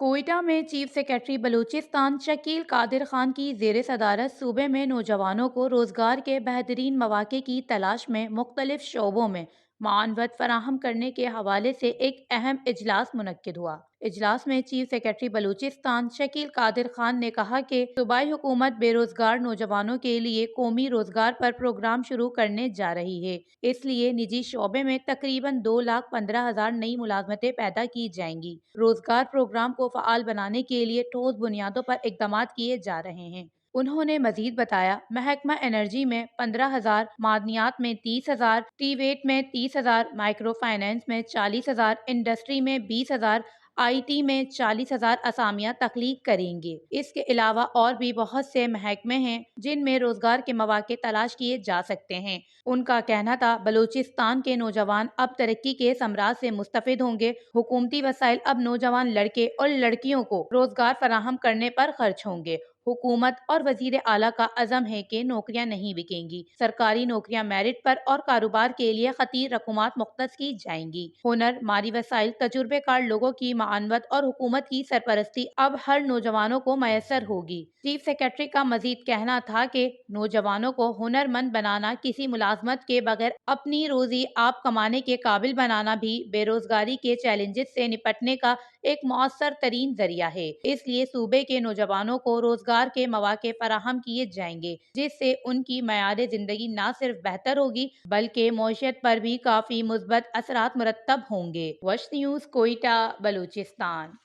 کوئٹہ میں chief secretary Balochistan Shakeel قادر خان کی زیر صدارت صوبے میں نوجوانوں کو روزگار کے بہترین مواقع کی تلاش میں مختلف شعبوں میں معاونت فراہم کرنے کے حوالے سے ایک اہم اجلاس منعقد ہوا۔ اجلاس میں چیف سیکرٹری بلوچستان شکیل قادر خان نے کہا کہ صوبائی حکومت بے روزگار نوجوانوں کے لیے قومی روزگار پر پروگرام شروع کرنے جا رہی ہے۔ اس لیے نجی شعبے میں تقریباً 2,15,000 نئی ملازمتیں پیدا کی جائیں گی۔ روزگار پروگرام کو فعال بنانے کے لیے ٹھوس بنیادوں پر اقدامات کیے جا رہے ہیں۔ انہوں نے مزید بتایا، محکمہ انرجی میں 15,000، معدنیات میں 30,000، ٹی ویٹ میں 30,000، مائکرو فائنانس میں 40,000، انڈسٹری میں 20,000، آئی ٹی میں 40,000 اسامیاں تخلیق کریں گے۔ اس کے علاوہ اور بھی بہت سے محکمے ہیں جن میں روزگار کے مواقع تلاش کیے جا سکتے ہیں۔ ان کا کہنا تھا، بلوچستان کے نوجوان اب ترقی کے ثمرات سے مستفید ہوں گے۔ حکومتی وسائل اب نوجوان لڑکے اور لڑکیوں کو روزگار فراہم کرنے پر خرچ ہوں گے۔ حکومت اور وزیر اعلیٰ کا عزم ہے کہ نوکریاں نہیں بکیں گی۔ سرکاری نوکریاں میرٹ پر اور کاروبار کے لیے خطیر رقومات مختص کی جائیں گی۔ ہنر، مالی وسائل، تجربے کار لوگوں کی معاونت اور حکومت کی سرپرستی اب ہر نوجوانوں کو میسر ہوگی۔ چیف سیکرٹری کا مزید کہنا تھا کہ نوجوانوں کو ہنر مند بنانا، کسی ملازمت کے بغیر اپنی روزی آپ کمانے کے قابل بنانا بھی بے روزگاری کے چیلنجز سے نپٹنے کا ایک مؤثر ترین ذریعہ ہے۔ اس لیے صوبے کے نوجوانوں کو روزگار کے مواقع فراہم کیے جائیں گے، جس سے ان کی معیار زندگی نہ صرف بہتر ہوگی بلکہ معیشت پر بھی کافی مثبت اثرات مرتب ہوں گے۔ وش نیوز، کوئٹہ، بلوچستان۔